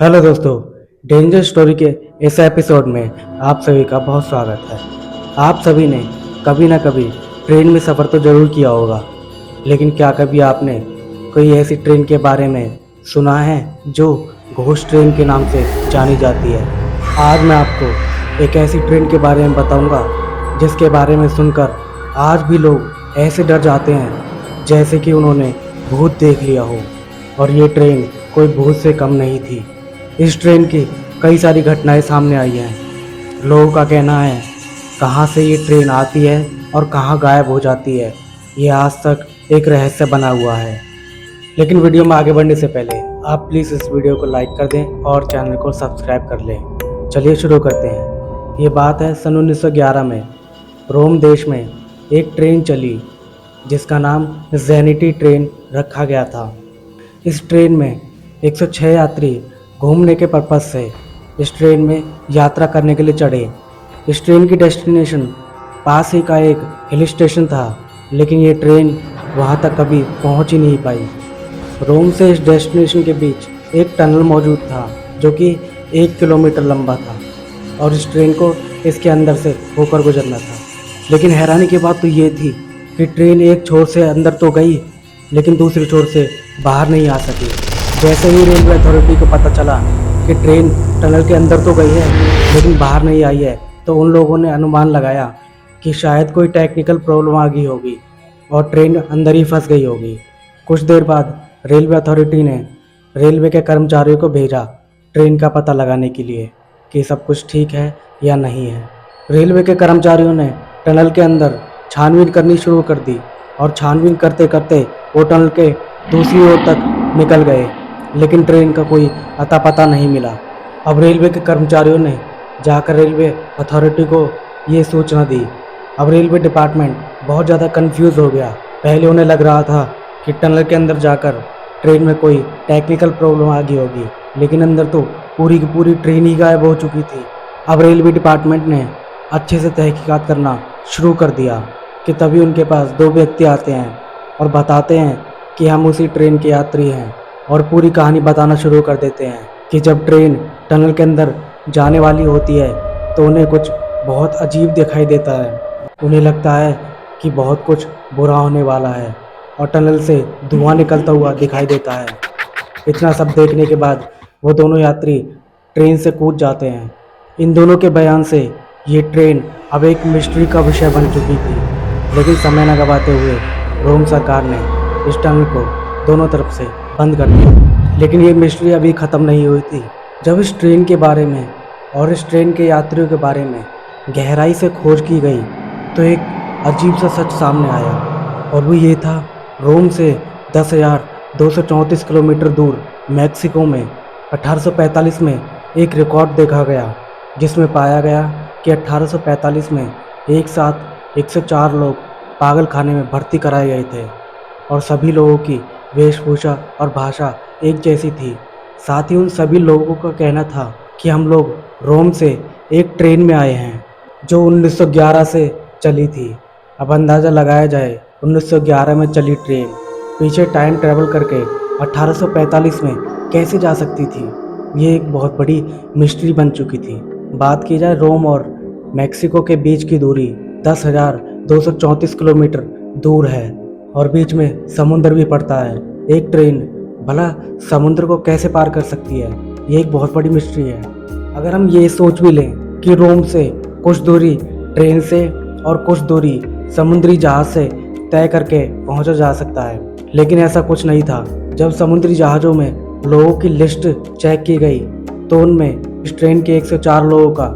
Hello दोस्तों, danger story के इस एपिसोड में आप सभी का बहुत स्वागत है। आप सभी ने कभी ना कभी ट्रेन में सफ़र तो ज़रूर किया होगा, लेकिन क्या कभी आपने कोई ऐसी ट्रेन के बारे में सुना है जो घोस्ट ट्रेन के नाम से जानी जाती है। आज मैं आपको एक ऐसी ट्रेन के बारे में बताऊंगा जिसके बारे में सुनकर आज भी लोग ऐसे डर जाते हैं जैसे कि उन्होंने भूत देख लिया हो। और ये ट्रेन कोई भूत से कम नहीं थी। इस ट्रेन की कई सारी घटनाएं सामने आई हैं। लोगों का कहना है कहाँ से ये ट्रेन आती है और कहाँ गायब हो जाती है, ये आज तक एक रहस्य बना हुआ है। लेकिन वीडियो में आगे बढ़ने से पहले आप प्लीज़ इस वीडियो को लाइक कर दें और चैनल को सब्सक्राइब कर लें। चलिए शुरू करते हैं। ये बात है सन 1911 में रोम देश में एक ट्रेन चली जिसका नाम ज़ेनिटी ट्रेन रखा गया था। इस ट्रेन में 106 यात्री घूमने के पर्पज़ से इस ट्रेन में यात्रा करने के लिए चढ़े। इस ट्रेन की डेस्टिनेशन पास ही का एक हिल स्टेशन था, लेकिन ये ट्रेन वहाँ तक कभी पहुँच ही नहीं पाई। रोम से इस डेस्टिनेशन के बीच एक टनल मौजूद था जो कि 1 किलोमीटर लंबा था और इस ट्रेन को इसके अंदर से होकर गुजरना था। लेकिन हैरानी की बात तो ये थी कि ट्रेन एक छोर से अंदर तो गई, लेकिन दूसरी छोर से बाहर नहीं आ सकी। जैसे ही रेलवे अथॉरिटी को पता चला कि ट्रेन टनल के अंदर तो गई है लेकिन बाहर नहीं आई है, तो उन लोगों ने अनुमान लगाया कि शायद कोई टेक्निकल प्रॉब्लम आ गई होगी और ट्रेन अंदर ही फंस गई होगी। कुछ देर बाद रेलवे अथॉरिटी ने रेलवे के कर्मचारियों को भेजा ट्रेन का पता लगाने के लिए कि सब कुछ ठीक है या नहीं है। रेलवे के कर्मचारियों ने टनल के अंदर छानबीन करनी शुरू कर दी और छानबीन करते करते वो टनल के दूसरी ओर तक निकल गए, लेकिन ट्रेन का कोई अता पता नहीं मिला। अब रेलवे के कर्मचारियों ने जाकर रेलवे अथॉरिटी को ये सूचना दी। अब रेलवे डिपार्टमेंट बहुत ज़्यादा कंफ्यूज हो गया। पहले उन्हें लग रहा था कि टनल के अंदर जाकर ट्रेन में कोई टेक्निकल प्रॉब्लम आ गई होगी, लेकिन अंदर तो पूरी की पूरी ट्रेन ही गायब हो चुकी थी। अब रेलवे डिपार्टमेंट ने अच्छे से तहकीकात करना शुरू कर दिया कि तभी उनके पास 2 व्यक्ति आते हैं और बताते हैं कि हम उसी ट्रेन के यात्री हैं, और पूरी कहानी बताना शुरू कर देते हैं कि जब ट्रेन टनल के अंदर जाने वाली होती है तो उन्हें कुछ बहुत अजीब दिखाई देता है। उन्हें लगता है कि बहुत कुछ बुरा होने वाला है और टनल से धुआं निकलता हुआ दिखाई देता है। इतना सब देखने के बाद वो दोनों यात्री ट्रेन से कूद जाते हैं। इन दोनों के बयान से ये ट्रेन अब एक मिस्ट्री का विषय बन चुकी थी, लेकिन समय न गवाते हुए रोम सरकार ने इस टनल को दोनों तरफ से बंद कर दिया। लेकिन ये मिस्ट्री अभी ख़त्म नहीं हुई थी। जब इस ट्रेन के बारे में और इस ट्रेन के यात्रियों के बारे में गहराई से खोज की गई तो एक अजीब सा सच सामने आया, और वो ये था रोम से 10,234 किलोमीटर दूर मैक्सिको में 1845 में एक रिकॉर्ड देखा गया, जिसमें पाया गया कि 1845 में एक साथ 104 लोग पागल खाने में भर्ती कराए गए थे और सभी लोगों की वेशभूषा और भाषा एक जैसी थी। साथ ही उन सभी लोगों का कहना था कि हम लोग रोम से एक ट्रेन में आए हैं जो 1911 से चली थी। अब अंदाज़ा लगाया जाए 1911 में चली ट्रेन पीछे टाइम ट्रैवल करके 1845 में कैसे जा सकती थी। ये एक बहुत बड़ी मिस्ट्री बन चुकी थी। बात की जाए रोम और मैक्सिको के बीच की दूरी 10,234 किलोमीटर दूर है और बीच में समुद्र भी पड़ता है। एक ट्रेन भला समुद्र को कैसे पार कर सकती है, ये एक बहुत बड़ी मिस्ट्री है। अगर हम ये सोच भी लें कि रोम से कुछ दूरी ट्रेन से और कुछ दूरी समुद्री जहाज़ से तय करके पहुंचा जा सकता है, लेकिन ऐसा कुछ नहीं था। जब समुद्री जहाज़ों में लोगों की लिस्ट चेक की गई तो उनमें इस ट्रेन के 104 लोगों का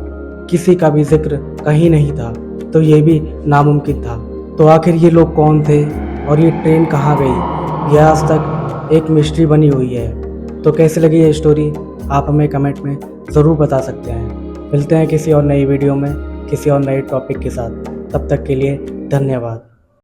किसी का भी जिक्र कहीं नहीं था, तो ये भी नामुमकिन था। तो आखिर ये लोग कौन थे और ये ट्रेन कहाँ गई, यह आज तक एक मिस्ट्री बनी हुई है। तो कैसी लगी ये स्टोरी आप हमें कमेंट में ज़रूर बता सकते हैं। मिलते हैं किसी और नई वीडियो में किसी और नए टॉपिक के साथ। तब तक के लिए धन्यवाद।